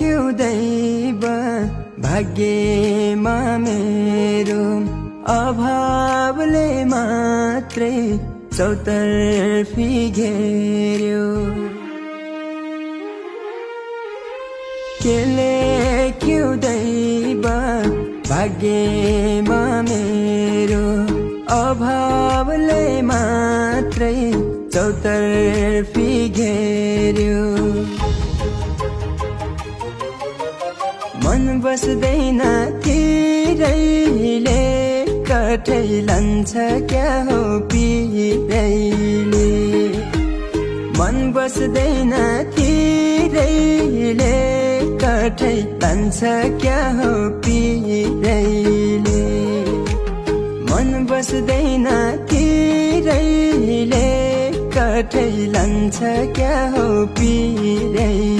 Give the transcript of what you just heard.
दैव भाग्यमा मेरो अभावले मात्रै चौतर्फी घेर्यो के लेख्यो दैव भाग्यमा मेरो अभावले मात्रै चौतर्फी घेर्यो मन बस्दैन तिरैले कठै लान्छ क्या हो पिरैले मन बस्दैन तिरैले कठै लान्छ क्या हो पिरैले मन बस्दैन तिरैले कठै लान्छ क्या हो पिरैले